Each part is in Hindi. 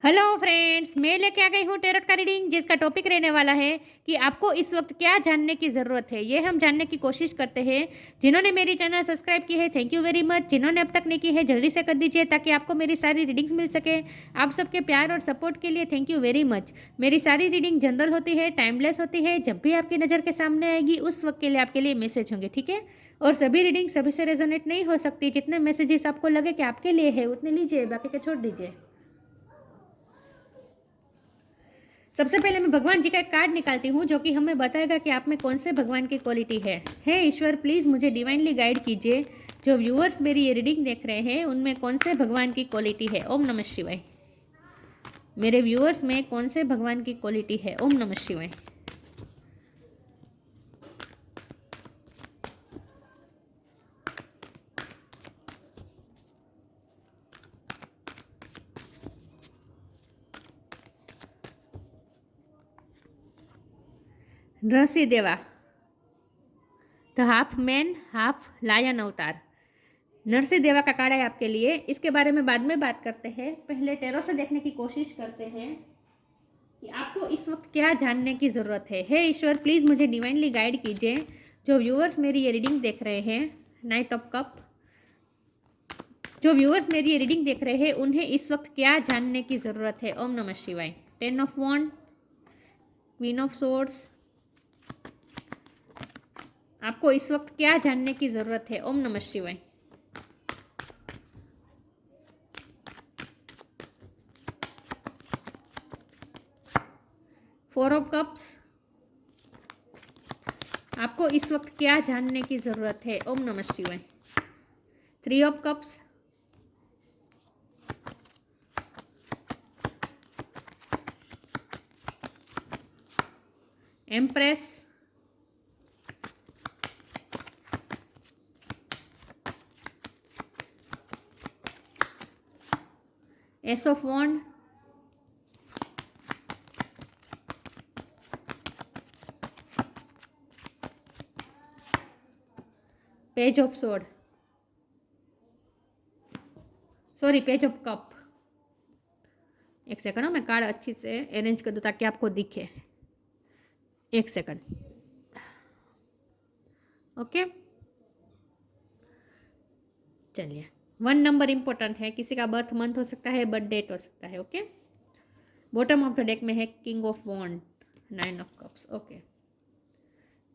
हेलो फ्रेंड्स, मैं लेके आ गई हूँ टेरोट का रीडिंग, जिसका टॉपिक रहने वाला है कि आपको इस वक्त क्या जानने की ज़रूरत है। ये हम जानने की कोशिश करते हैं। जिन्होंने मेरी चैनल सब्सक्राइब की है, थैंक यू वेरी मच। जिन्होंने अब तक नहीं की है, जल्दी से कर दीजिए ताकि आपको मेरी सारी रीडिंग्स मिल सके। आप सबके प्यार और सपोर्ट के लिए थैंक यू वेरी मच। मेरी सारी रीडिंग जनरल होती है, टाइमलेस होती है। जब भी आपकी नज़र के सामने आएगी उस वक्त के लिए आपके लिए मैसेज होंगे, ठीक है। और सभी रीडिंग सभी से रेजोनेट नहीं हो सकती। जितने मैसेजेस आपको लगे कि आपके लिए है उतने लीजिए, बाकी के छोड़ दीजिए। सबसे पहले मैं भगवान जी का एक कार्ड निकालती हूँ जो कि हमें बताएगा कि आप में कौन से भगवान की क्वालिटी है। हे ईश्वर, प्लीज़ मुझे डिवाइनली गाइड कीजिए। जो व्यूअर्स मेरी ये रीडिंग देख रहे हैं उनमें कौन से भगवान की क्वालिटी है। ओम नमः शिवाय। मेरे व्यूअर्स में कौन से भगवान की क्वालिटी है। ओम नमः शिवाय। Narasimha Deva, the half man half lion avatar. Narasimha देवा का कार्ड है आपके लिए। इसके बारे में बाद में बात करते हैं। पहले टेरो से देखने की कोशिश करते हैं कि आपको इस वक्त क्या जानने की ज़रूरत है। हे ईश्वर, प्लीज़ मुझे डिवाइनली गाइड कीजिए। जो व्यूअर्स मेरी ये रीडिंग देख रहे हैं, नाइट ऑफ कप, जो व्यूअर्स मेरी ये रीडिंग देख रहे हैं उन्हें इस वक्त क्या जानने की ज़रूरत है। ओम नमः शिवाय। 10 of wand, queen of swords. आपको इस वक्त क्या जानने की ज़रूरत है। ओम नमः शिवाय। Four of cups. आपको इस वक्त क्या जानने की ज़रूरत है। ओम नमः शिवाय। Three of cups, empress, ace of wand, page of sword, sorry page of cup. एक सेकंड, मैं कार्ड अच्छी से अरेंज कर दूँ ताकि आपको दिखे। एक सेकंड, ओके। चलिए, 1 नंबर इंपॉर्टेंट है। किसी का बर्थ मंथ हो सकता है, बर्थ डेट हो सकता है, okay. Bottom of the deck में है king of wand, 9 of cups, okay.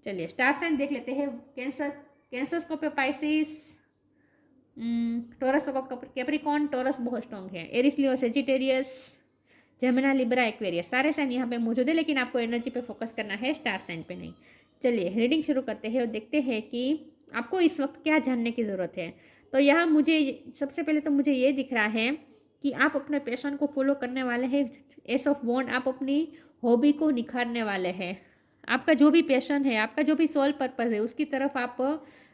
चलिए स्टार साइन देख लेते हैं। Cancer, Cancer Scorpio Pisces, Taurus Capricorn. Taurus बहुत स्ट्रॉन्ग है। Aries Leo Sagittarius, Gemini Libra Aquarius. सारे साइन यहाँ पे मौजूद है, लेकिन आपको एनर्जी पे फोकस करना है, स्टार साइन पे नहीं। चलिए रीडिंग शुरू करते हैं और देखते हैं कि आपको इस वक्त क्या जानने की ज़रूरत है। तो यहाँ मुझे सबसे पहले तो मुझे ये दिख रहा है कि आप अपने पैशन को फॉलो करने वाले हैं। एस ऑफ वॉन्ड, आप अपनी हॉबी को निखारने वाले हैं। आपका जो भी पैशन है, आपका जो भी सोल पर्पस है, उसकी तरफ आप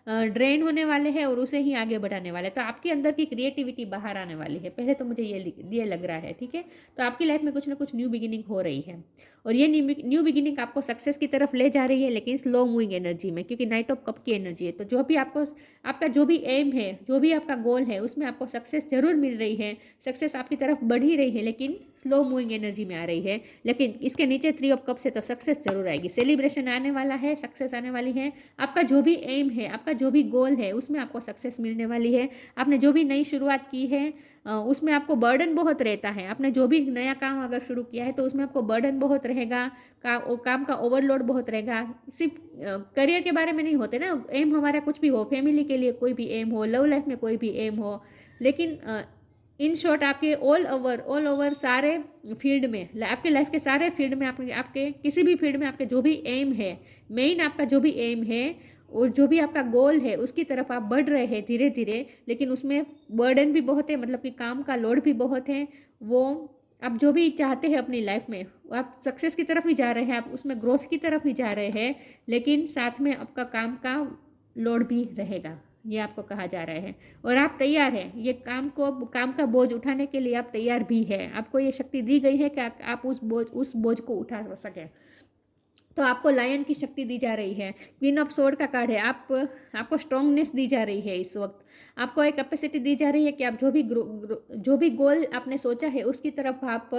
ड्रेन होने वाले हैं और उसे ही आगे बढ़ाने वाले हैं। तो आपके अंदर की क्रिएटिविटी बाहर आने वाली है। पहले तो मुझे ये लग रहा है, ठीक है। तो आपकी लाइफ में कुछ ना कुछ न्यू बिगिनिंग हो रही है और ये न्यू बिगिनिंग आपको सक्सेस की तरफ ले जा रही है, लेकिन स्लो मूविंग एनर्जी में, क्योंकि नाइट ऑफ कप की एनर्जी है। तो जो भी आपको, आपका जो भी एम है, जो भी आपका गोल है, उसमें आपको सक्सेस जरूर मिल रही है। सक्सेस आपकी तरफ बढ़ ही रही है, लेकिन स्लो मूविंग एनर्जी में आ रही है। लेकिन इसके नीचे 3 ऑफ कप से तो सक्सेस जरूर आएगी। सेलिब्रेशन आने वाला है, सक्सेस आने वाली है। आपका जो भी एम है, आपका जो भी गोल है, उसमें आपको सक्सेस मिलने वाली है। आपने जो भी नई शुरुआत की है उसमें आपको बर्डन बहुत रहता है। आपने जो भी नया काम अगर शुरू किया है तो उसमें आपको बर्डन बहुत रहेगा, काम का ओवरलोड बहुत रहेगा। सिर्फ करियर के बारे में नहीं होते ना एम, हमारा कुछ भी हो, फैमिली के लिए कोई भी एम हो, लव लाइफ में कोई भी एम हो, लेकिन इन शॉर्ट आपके ऑल ओवर सारे फील्ड में, आपके लाइफ के सारे फील्ड में, आपके किसी भी फील्ड में आपके जो भी एम है, मेन आपका जो भी एम है और जो भी आपका गोल है, उसकी तरफ आप बढ़ रहे हैं धीरे धीरे। लेकिन उसमें बर्डन भी बहुत है, मतलब कि काम का लोड भी बहुत है। वो आप जो भी चाहते हैं अपनी लाइफ में, आप सक्सेस की तरफ ही जा रहे हैं, आप उसमें ग्रोथ की तरफ ही जा रहे हैं, लेकिन साथ में आपका काम का लोड भी रहेगा, ये आपको कहा जा रहा है। और आप तैयार हैं ये काम का बोझ उठाने के लिए, आप तैयार भी हैं। आपको ये शक्ति दी गई है कि आप उस बोझ को उठा सकें। तो आपको लायन की शक्ति दी जा रही है। क्वीन ऑफ सोर्ड का कार्ड है, आपको स्ट्रॉन्गनेस दी जा रही है। इस वक्त आपको एक कैपेसिटी दी जा रही है कि आप जो भी गोल आपने सोचा है उसकी तरफ आप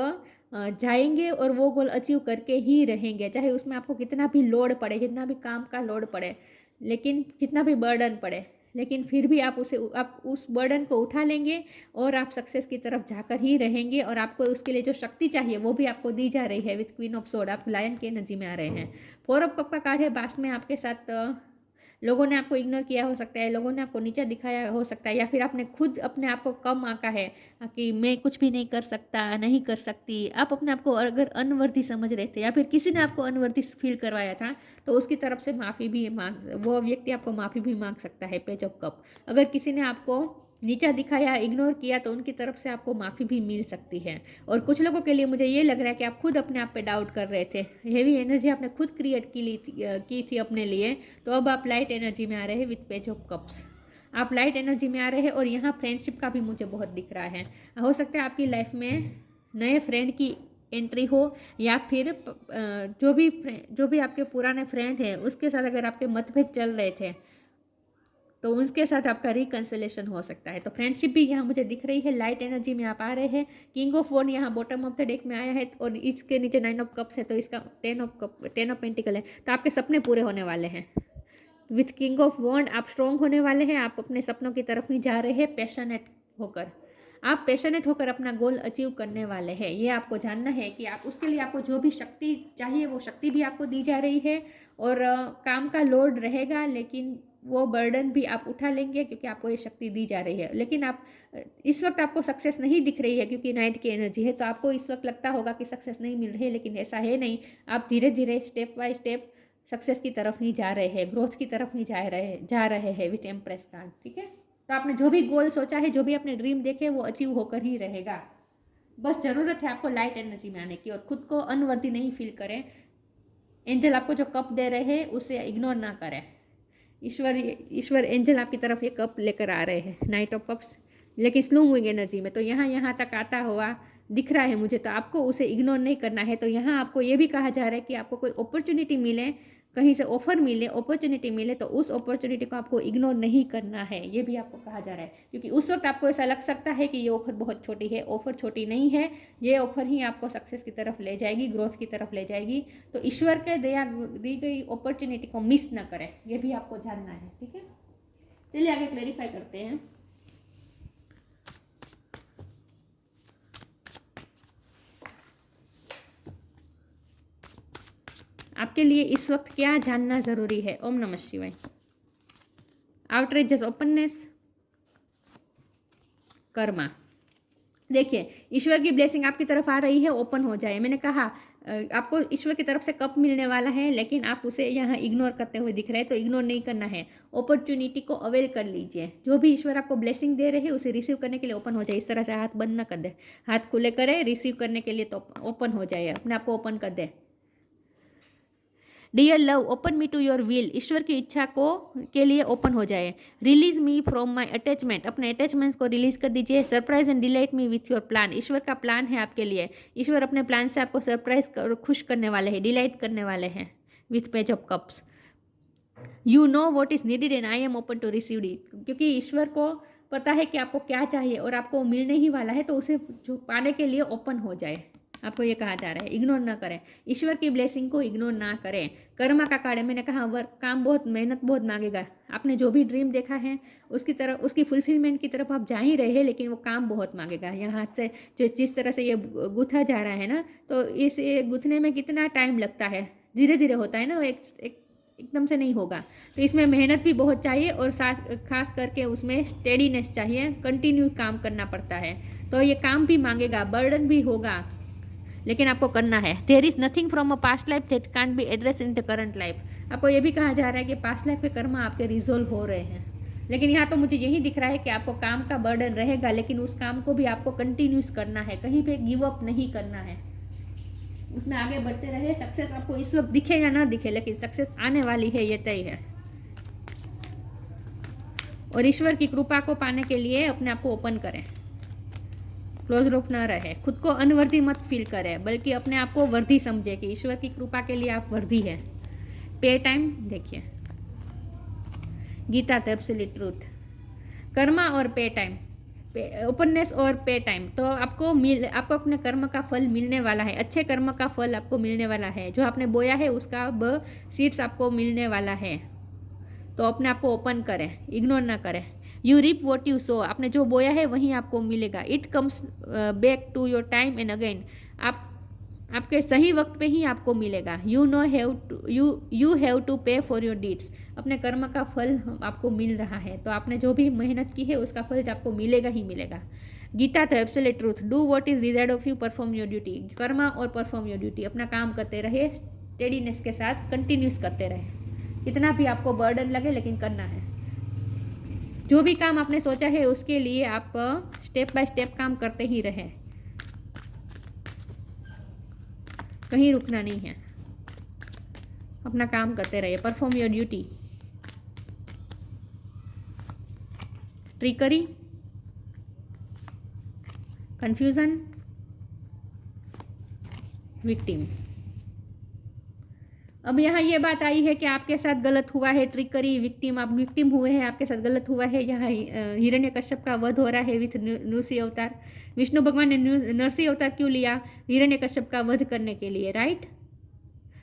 जाएंगे और वो गोल अचीव करके ही रहेंगे, चाहे उसमें आपको कितना भी लोड पड़े, जितना भी काम का लोड पड़े, लेकिन जितना भी बर्डन पड़े, लेकिन फिर भी आप उस बर्डन को उठा लेंगे और आप सक्सेस की तरफ जाकर ही रहेंगे। और आपको उसके लिए जो शक्ति चाहिए वो भी आपको दी जा रही है विथ क्वीन ऑफ सोर्ड। आप लायन की एनर्जी में आ रहे हैं। 4 ऑफ कप का कार्ड है। पास्ट में आपके साथ लोगों ने आपको इग्नोर किया हो सकता है, लोगों ने आपको नीचा दिखाया हो सकता है, या फिर आपने खुद अपने आप को कम आंका है कि मैं कुछ भी नहीं कर सकता, नहीं कर सकती। आप अपने आप को अगर अनवर्दी समझ रहे थे या फिर किसी ने आपको अनवर्दी फील करवाया था तो उसकी तरफ से माफ़ी भी वो व्यक्ति आपको माफ़ी भी मांग सकता है। Page of cup. अगर किसी ने आपको नीचा दिखाया, इग्नोर किया, तो उनकी तरफ से आपको माफ़ी भी मिल सकती है। और कुछ लोगों के लिए मुझे ये लग रहा है कि आप खुद अपने आप पे डाउट कर रहे थे। हेवी एनर्जी आपने खुद क्रिएट की थी अपने लिए, तो अब आप लाइट एनर्जी में आ रहे हैं विथ पेज ऑफ कप्स। आप लाइट एनर्जी में आ रहे हैं। और यहाँ फ्रेंडशिप का भी मुझे बहुत दिख रहा है। हो सकता है आपकी लाइफ में नए फ्रेंड की एंट्री हो, या फिर जो भी आपके पुराने फ्रेंड हैं उसके साथ अगर आपके मतभेद चल रहे थे तो उसके साथ आपका रिकंसिलेशन हो सकता है। तो फ्रेंडशिप भी यहाँ मुझे दिख रही है। लाइट एनर्जी में आप आ रहे हैं। किंग ऑफ वॉन्ड यहाँ बॉटम ऑफ द डेक में आया है और इसके नीचे 9 ऑफ कप्स है, तो इसका 10 ऑफ पेंटिकल है। तो आपके सपने पूरे होने वाले हैं। विथ किंग ऑफ वॉन्ड आप स्ट्रॉन्ग होने वाले हैं। आप अपने सपनों की तरफ ही जा रहे हैं पैशनेट होकर। आप पैशनेट होकर अपना गोल अचीव करने वाले हैं। ये आपको जानना है कि आप उसके लिए आपको जो भी शक्ति चाहिए वो शक्ति भी आपको दी जा रही है। और काम का लोड रहेगा, लेकिन वो बर्डन भी आप उठा लेंगे क्योंकि आपको ये शक्ति दी जा रही है। लेकिन आप इस वक्त आपको सक्सेस नहीं दिख रही है क्योंकि नाइट की एनर्जी है, तो आपको इस वक्त लगता होगा कि सक्सेस नहीं मिल रही है, लेकिन ऐसा है नहीं। आप धीरे धीरे स्टेप बाय स्टेप सक्सेस की तरफ ही जा रहे हैं, ग्रोथ की तरफ ही जा रहे हैं विथ एम्प्रेस कार्ड। ठीक है, तो आपने जो भी गोल सोचा है, जो भी अपने ड्रीम देखे, वो अचीव होकर ही रहेगा। बस ज़रूरत है आपको लाइट एनर्जी में आने की और खुद को अनवर्दी नहीं फील करें। एंजल आपको जो कप दे रहे हैं उसे इग्नोर ना करें। ईश्वर एंजल आपकी तरफ ये कप लेकर आ रहे हैं, 9 ऑफ कप्स, लेकिन स्लो मूविंग एनर्जी में। तो यहाँ तक आता हुआ दिख रहा है मुझे, तो आपको उसे इग्नोर नहीं करना है। तो यहाँ आपको ये भी कहा जा रहा है कि आपको कोई अपॉर्चुनिटी मिले, कहीं से ऑफर मिले, अपॉर्चुनिटी मिले, तो उस अपॉर्चुनिटी को आपको इग्नोर नहीं करना है। ये भी आपको कहा जा रहा है, क्योंकि उस वक्त आपको ऐसा लग सकता है कि ये ऑफर बहुत छोटी है। ऑफर छोटी नहीं है, ये ऑफर ही आपको सक्सेस की तरफ ले जाएगी, ग्रोथ की तरफ ले जाएगी। तो ईश्वर के दया दी गई अपॉर्चुनिटी को मिस ना करें, ये भी आपको जानना है। ठीक है, चलिए आगे क्लैरिफाई करते हैं। आपके लिए इस वक्त क्या जानना जरूरी है। ओम नमः शिवाय। आउटरेजस ओपननेस, कर्मा। देखिए, ईश्वर की ब्लेसिंग आपकी तरफ आ रही है, ओपन हो जाए। मैंने कहा आपको ईश्वर की तरफ से कप मिलने वाला है, लेकिन आप उसे यहाँ इग्नोर करते हुए दिख रहे हैं, तो इग्नोर नहीं करना है। अपॉर्चुनिटी को अवेल कर लीजिए। जो भी ईश्वर आपको ब्लेसिंग दे रहे हैं उसे रिसीव करने के लिए ओपन हो जाए। इस तरह से हाथ बंद ना कर दे, हाथ खुले करे रिसीव करने के लिए, तो ओपन हो जाए, अपने आप को ओपन कर दे। Dear love, open me to your will, ईश्वर की इच्छा को के लिए ओपन हो जाए। Release me from my attachment, अपने अटैचमेंट्स को रिलीज कर दीजिए। Surprise and delight me with your plan, ईश्वर का प्लान है आपके लिए। ईश्वर अपने प्लान से आपको सरप्राइज खुश करने वाले हैं, डिलाइट करने वाले हैं with page of cups. You know what is needed and I am open to receive it, क्योंकि ईश्वर को पता है कि आपको क्या चाहिए और आपको मिलने ही वाला है, तो उसे जो पाने के लिए ओपन हो जाए। आपको ये कहा जा रहा है, इग्नोर ना करें, ईश्वर की ब्लेसिंग को इग्नोर ना करें। कर्मा का कार्ड है, मैंने कहा वर्क, काम बहुत, मेहनत बहुत मांगेगा। आपने जो भी ड्रीम देखा है उसकी तरफ, उसकी फुलफिलमेंट की तरफ आप जा ही रहे हैं, लेकिन वो काम बहुत मांगेगा। यहाँ से जिस तरह से ये गुथा जा रहा है ना, तो इस गुथने में कितना टाइम लगता है, धीरे धीरे होता है ना, एकदम से नहीं होगा। तो इसमें मेहनत भी बहुत चाहिए और साथ खास करके उसमें स्टेडीनेस चाहिए, कंटिन्यू काम करना पड़ता है। तो ये काम भी मांगेगा, बर्डन भी होगा, लेकिन आपको करना है। There is nothing from a past life that can't be address in the current life. आपको ये भी कहा जा रहा है कि पास्ट लाइफ के कर्म आपके रिजोल्व हो रहे हैं, लेकिन यहाँ तो मुझे यही दिख रहा है कि आपको काम का बर्डन रहेगा, लेकिन उस काम को भी आपको कंटिन्यूस करना है, कहीं पे गिव अप नहीं करना है, उसमें आगे बढ़ते रहे। सक्सेस आपको इस वक्त दिखे या ना दिखे, लेकिन सक्सेस आने वाली है, ये तय है। और ईश्वर की कृपा को पाने के लिए अपने आप को ओपन करें। क्लोज रूप ना रहे, खुद को अनवर्दी मत फील करे, बल्कि अपने आप को वर्दी समझे कि ईश्वर की कृपा के लिए आप वर्दी है। पे टाइम देखिए, Gita the absolute truth, karma और पे टाइम, ओपननेस और पे टाइम। तो आपको अपने कर्म का फल मिलने वाला है, अच्छे कर्म का फल आपको मिलने वाला है। जो आपने बोया है उसका अब सीड्स आपको मिलने वाला है। तो अपने आप को ओपन करें, इग्नोर ना करें। You reap what you sow, आपने जो बोया है वहीं आपको मिलेगा। It comes back to your time and again, आपके सही वक्त पे ही आपको मिलेगा। You have to pay for your deeds, अपने कर्म का फल आपको मिल रहा है। तो आपने जो भी मेहनत की है उसका फल आपको मिलेगा ही मिलेगा। Gita the absolute truth, do what is desired of you, perform your duty. Karma और परफॉर्म योर ड्यूटी, अपना काम करते रहे, स्टेडीनेस के साथ कंटिन्यूस करते रहे, कितना भी आपको बर्डन लगे लेकिन करना है। जो भी काम आपने सोचा है उसके लिए आप स्टेप बाय स्टेप काम करते ही रहे, कहीं रुकना नहीं है, अपना काम करते रहिए। Perform your duty. Trickery, confusion, victim. अब यहाँ ये बात आई है कि आपके साथ गलत हुआ है, ट्रिकरी, विक्टिम, आप विक्टिम हुए हैं, आपके साथ गलत हुआ है। यहाँ हिरण्यकश्यप का वध हो रहा है विथ नृसिंह अवतार। विष्णु भगवान ने नरसिंह अवतार क्यों लिया? हिरण्यकश्यप का वध करने के लिए, राइट।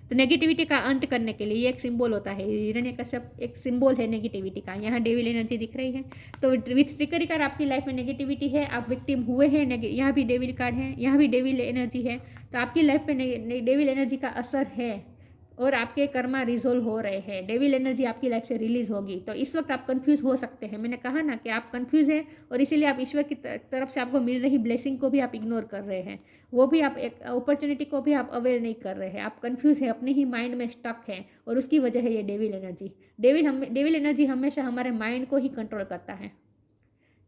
तो नेगेटिविटी का अंत करने के लिए ये एक सिंबल होता है। हिरण्यकश्यप एक सिंबल है नेगेटिविटी का। यहाँ डेविल एनर्जी दिख रही है, तो विथ ट्रिकरी कार्ड आपकी लाइफ में नेगेटिविटी है, आप विक्टिम हुए हैं। यहाँ भी डेविल कार्ड है, यहाँ भी डेविल एनर्जी है, तो आपकी लाइफ में डेविल एनर्जी का असर है और आपके कर्मा रिजोल्व हो रहे हैं। डेविल एनर्जी आपकी लाइफ से रिलीज होगी। तो इस वक्त आप कंफ्यूज हो सकते हैं। मैंने कहा ना कि आप कंफ्यूज हैं और इसीलिए आप ईश्वर की तरफ से आपको मिल रही ब्लेसिंग को भी आप इग्नोर कर रहे हैं, वो भी आप एक अपॉर्चुनिटी को भी आप अवेयर नहीं कर रहे हैं। आप कंफ्यूज हैं, अपने ही माइंड में स्टक हैं और उसकी वजह है ये डेविल एनर्जी। डेविल एनर्जी हमेशा हमारे माइंड को ही कंट्रोल करता है।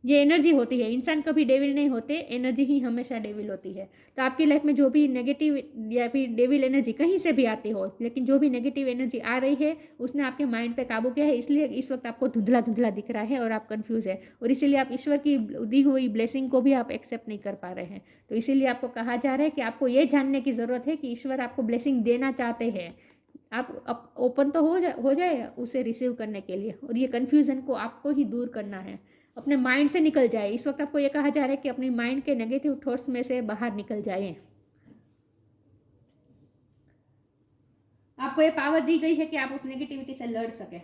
ये एनर्जी होती है, इंसान कभी डेविल नहीं होते, एनर्जी ही हमेशा डेविल होती है। तो आपकी लाइफ में जो भी नेगेटिव या फिर डेविल एनर्जी कहीं से भी आती हो, लेकिन जो भी नेगेटिव एनर्जी आ रही है उसने आपके माइंड पे काबू किया है, इसलिए इस वक्त आपको धुंधला धुंधला दिख रहा है और आप कंफ्यूज है, और इसीलिए आप ईश्वर की दी हुई ब्लेसिंग को भी आप एक्सेप्ट नहीं कर पा रहे हैं। तो इसीलिए आपको कहा जा रहा है कि आपको ये जानने की ज़रूरत है कि ईश्वर आपको ब्लेसिंग देना चाहते हैं। आप ओपन तो हो जाए उसे रिसीव करने के लिए, और ये कन्फ्यूज़न को आपको ही दूर करना है, अपने माइंड से निकल जाए। इस वक्त आपको ये कहा जा रहा है कि अपने माइंड के नेगेटिव थॉट्स में से बाहर निकल जाए। आपको ये पावर दी गई है कि आप उस नेगेटिविटी से लड़ सके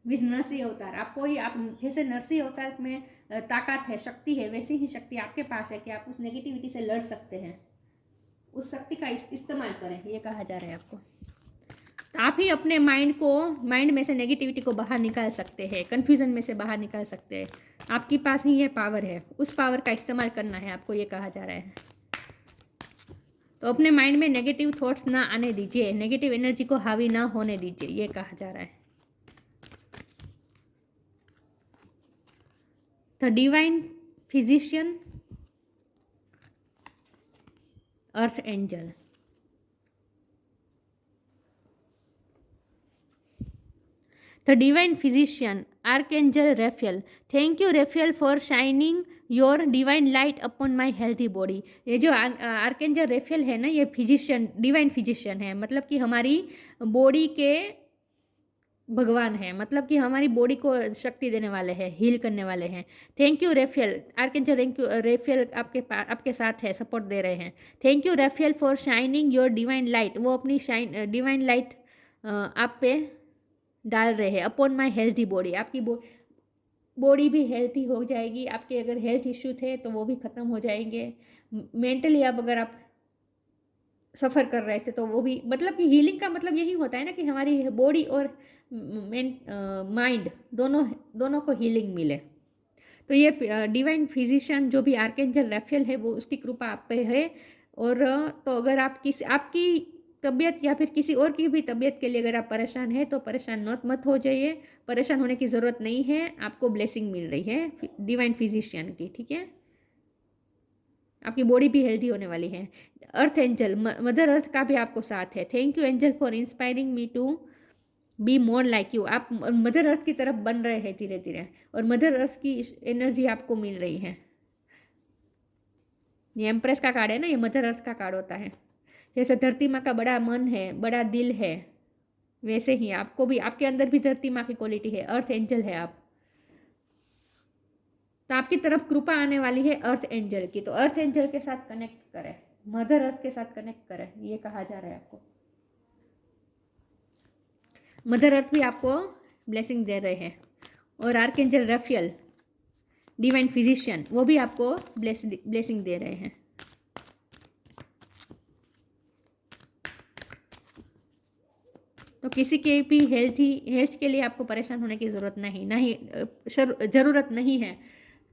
विद नरसिंह अवतार। आपको ही, आप जैसे नरसिंह अवतार में ताकत है, शक्ति है, वैसी ही शक्ति आपके पास है कि आप उस नेगेटिविटी से लड़ सकते हैं। उस शक्ति का इस्तेमाल करें, ये कहा जा रहा है आपको। आप ही अपने माइंड में से नेगेटिविटी को बाहर निकाल सकते हैं, कन्फ्यूजन में से बाहर निकाल सकते हैं। आपके पास ही ये पावर है, उस पावर का इस्तेमाल करना है आपको, ये कहा जा रहा है। तो अपने माइंड में नेगेटिव थॉट्स ना आने दीजिए, नेगेटिव एनर्जी को हावी ना होने दीजिए, ये कहा जा रहा है। The divine physician, earth angel. The divine physician, Archangel Raphael. Thank you, Raphael, for shining your divine light upon my healthy body. ये जो आर्केंजल रेफेल है ना, ये फिजिशियन, डिवाइन फिजिशियन है, मतलब कि हमारी बॉडी के भगवान है, मतलब कि हमारी बॉडी को शक्ति देने वाले हैं, हील करने वाले हैं। थैंक यू रेफेल, आर्केंजल रेफेल आपके साथ है, सपोर्ट दे रहे हैं। Thank you रेफेल for shining your divine light. वो अपनी डिवाइन लाइट आप पे डाल रहे हैं अपॉन माई हेल्थी बॉडी। आपकी बॉडी भी हेल्थी हो जाएगी, आपके अगर हेल्थ इश्यू थे तो वो भी ख़त्म हो जाएंगे। मेंटली अब अगर आप सफ़र कर रहे थे तो वो भी, मतलब कि हीलिंग का मतलब यही होता है ना कि हमारी बॉडी और माइंड दोनों को हीलिंग मिले। तो ये डिवाइन फिजिशियन जो भी आर्केंजल रैफेल है, वो उसकी कृपा आप पे है। और तो अगर आपकी तबीयत या फिर किसी और की भी तबीयत के लिए अगर आप परेशान हैं तो परेशान मत हो जाइए, परेशान होने की ज़रूरत नहीं है। आपको ब्लेसिंग मिल रही है डिवाइन फिजिशियन की, ठीक है। आपकी बॉडी भी हेल्दी होने वाली है। अर्थ एंजल, मदर अर्थ का भी आपको साथ है। Thank you angel for inspiring me to be more like you. आप मदर अर्थ की तरफ बन रहे हैं धीरे धीरे, और मदर अर्थ की एनर्जी आपको मिल रही है। ये एम्प्रेस का कार्ड है ना, ये मदर अर्थ का कार्ड होता है। जैसे धरती माँ का बड़ा मन है, बड़ा दिल है, वैसे ही आपको भी, आपके अंदर भी धरती माँ की क्वालिटी है, अर्थ एंजल है आप। तो आपकी तरफ कृपा आने वाली है अर्थ एंजल की। तो अर्थ एंजल के साथ कनेक्ट करें, मदर अर्थ के साथ कनेक्ट करें, ये कहा जा रहा है आपको। मदर अर्थ भी आपको ब्लेसिंग दे रहे हैं, और आर्कएंजल रफियल डिवाइन फिजिशियन वो भी आपको ब्लेसिंग दे रहे हैं। तो किसी के भी हेल्थ के लिए आपको परेशान होने की ज़रूरत नहीं, ना ही ज़रूरत नहीं है,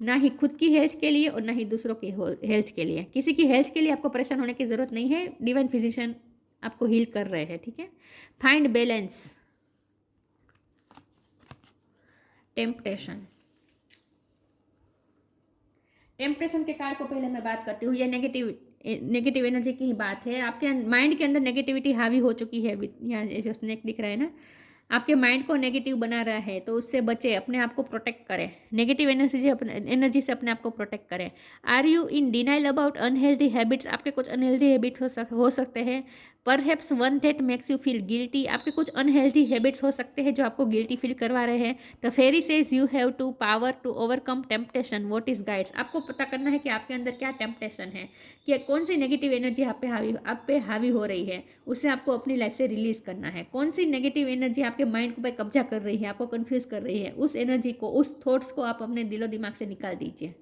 ना ही खुद की हेल्थ के लिए और ना ही दूसरों की हेल्थ के लिए। किसी की हेल्थ के लिए आपको परेशान होने की ज़रूरत नहीं है, डिवाइन फिजिशियन आपको हील कर रहे हैं, ठीक है। फाइंड बैलेंस, टेम्पटेशन के कार्ड को पहले मैं बात करती हूँ। ये नेगेटिव एनर्जी की ही बात है। आपके माइंड के अंदर नेगेटिविटी हावी हो चुकी है। यहाँ जो स्नेक दिख रहा है ना, आपके माइंड को नेगेटिव बना रहा है, तो उससे बचे, अपने आप को प्रोटेक्ट करें, नेगेटिव एनर्जी से अपने आप को प्रोटेक्ट करें। Are you in denial about unhealthy habits, आपके कुछ अनहेल्दी हैबिट्स हो सकते हैं। Perhaps one that makes you feel guilty, आपके कुछ अनहेल्दी हैबिट्स हो सकते हैं जो आपको गिल्टी फील करवा रहे हैं। The fairy says you have to power to overcome temptation, what is guides, आपको पता करना है कि आपके अंदर क्या टेम्पटेशन है, कि कौन सी नेगेटिव एनर्जी आप पे हावी हो रही है, उससे आपको अपनी लाइफ से रिलीज करना है। कौन सी नेगेटिव एनर्जी आपके माइंड पे कब्जा कर रही है, आपको कंफ्यूज कर रही है, उस एनर्जी को, उस थॉट्स को आप अपने दिलो दिमाग से निकाल दीजिए।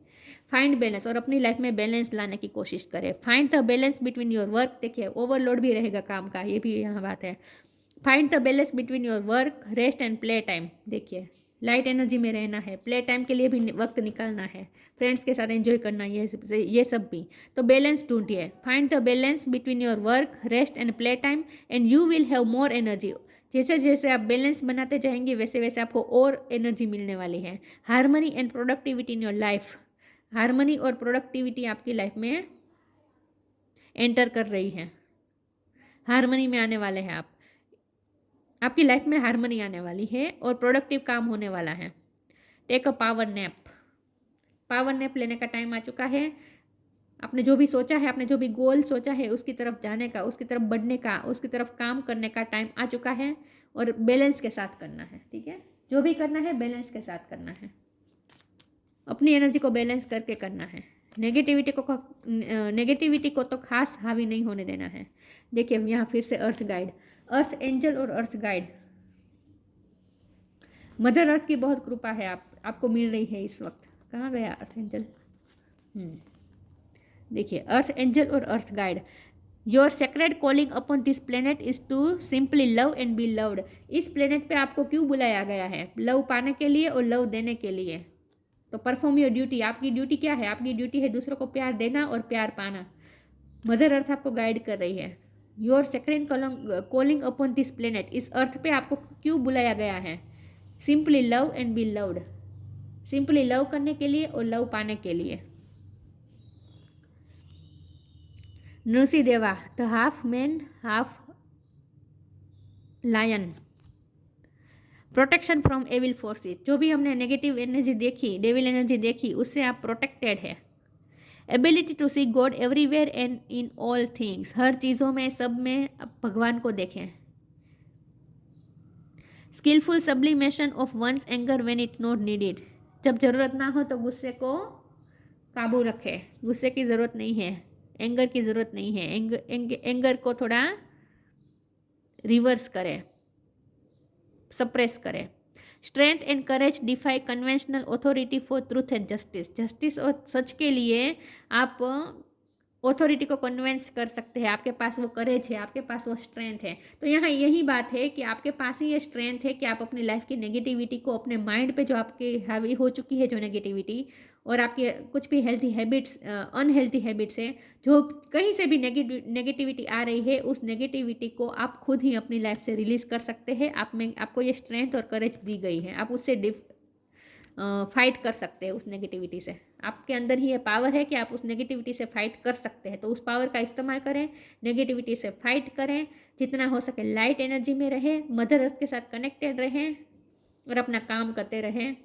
फाइंड बैलेंस, और अपनी लाइफ में बैलेंस लाने की कोशिश करें। Find the balance between your work, देखिए ओवरलोड भी रहेगा काम का, ये भी यहाँ बात है। Find the balance between your work, rest and play time, देखिए लाइट एनर्जी में रहना है, प्ले टाइम के लिए भी वक्त निकालना है, फ्रेंड्स के साथ एंजॉय करना, ये सब भी। तो बैलेंस ढूंढिए। Find the balance between your work, rest and play time and you will have more energy. जैसे जैसे आप बैलेंस बनाते जाएंगे वैसे वैसे आपको और एनर्जी मिलने वाली है। Harmony and productivity in your life, harmony और प्रोडक्टिविटी आपकी लाइफ में एंटर कर रही है, हार्मनी में आने वाले हैं आप, आपकी लाइफ में हार्मनी आने वाली है और प्रोडक्टिव काम होने वाला है। Take a power nap, power nap लेने का टाइम आ चुका है। आपने जो भी सोचा है, आपने जो भी गोल सोचा है, उसकी तरफ जाने का, उसकी तरफ बढ़ने का, उसकी तरफ काम करने का टाइम आ चुका है, और बैलेंस के साथ करना है, ठीक है। जो भी करना है बैलेंस के साथ करना है, अपनी एनर्जी को बैलेंस करके करना है। नेगेटिविटी को तो खास हावी नहीं होने देना है। देखिए यहाँ फिर से अर्थ गाइड, अर्थ एंजल और अर्थ गाइड, मदर अर्थ की बहुत कृपा है आपको मिल रही है इस वक्त। कहाँ गया अर्थ एंजल? देखिए अर्थ एंजल और earth guide, your sacred calling upon this planet is to simply love and be loved. इस प्लेनेट पे आपको क्यों बुलाया गया है? लव पाने के लिए और लव देने के लिए। तो परफॉर्म योर ड्यूटी, आपकी ड्यूटी क्या है? आपकी ड्यूटी है दूसरों को प्यार देना और प्यार पाना। मदर अर्थ आपको गाइड कर रही है। Your sacred calling upon this planet, इस अर्थ पे आपको क्यों बुलाया गया है? Simply love and be loved, simply love करने के लिए और लव पाने के लिए। Narasimhadeva, the half man half lion, protection from evil forces, जो भी हमने नेगेटिव एनर्जी देखी, डेविल एनर्जी देखी, उससे आप प्रोटेक्टेड है। Ability to see God everywhere and in all things, हर चीज़ों में, सब में आप भगवान को देखें। Skillful sublimation of one's anger when it not needed, जब जरूरत ना हो तो गुस्से को काबू रखें, गुस्से की ज़रूरत नहीं है, एंगर की ज़रूरत नहीं है, एंगर को थोड़ा रिवर्स करें, सप्रेस करें। Strength and courage defy conventional authority for truth and justice, justice और सच के लिए आप ऑथोरिटी को कन्वेंस कर सकते हैं। आपके पास वो करेज है, आपके पास वो स्ट्रेंथ है। तो यहाँ यही बात है कि आपके पास ही ये स्ट्रेंथ है कि आप अपनी लाइफ की नेगेटिविटी को, अपने माइंड पे जो आपके हावी हो चुकी है जो नेगेटिविटी, और आपके कुछ भी हेल्थी हैबिट्स, अनहेल्थी हैबिट्स है, जो कहीं से भी नेगेटिविटी आ रही है, उस नेगेटिविटी को आप खुद ही अपनी लाइफ से रिलीज़ कर सकते हैं। आपको ये स्ट्रेंथ और करेज दी गई है, आप उससे फाइट कर सकते हैं उस नेगेटिविटी से। आपके अंदर ही ये पावर है कि आप उस नेगेटिविटी से फाइट कर सकते हैं। तो उस पावर का इस्तेमाल करें, नेगेटिविटी से फाइट करें, जितना हो सके लाइट एनर्जी में रहें, मदर अर्थ के साथ कनेक्टेड रहें और अपना काम करते रहें।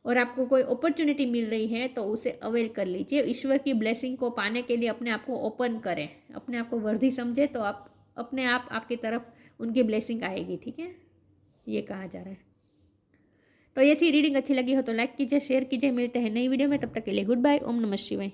और आपको कोई अपॉर्चुनिटी मिल रही है तो उसे अवेल कर लीजिए। ईश्वर की ब्लेसिंग को पाने के लिए अपने आप को ओपन करें, अपने आप को वर्दी समझे तो आप अपने आप आपकी तरफ उनकी ब्लेसिंग आएगी। ठीक है, ये कहा जा रहा है। तो ये थी रीडिंग। अच्छी लगी हो तो लाइक कीजिए, शेयर कीजिए। मिलते हैं नई वीडियो में, तब तक के लिए गुड बाय। ओम नमः शिवाय।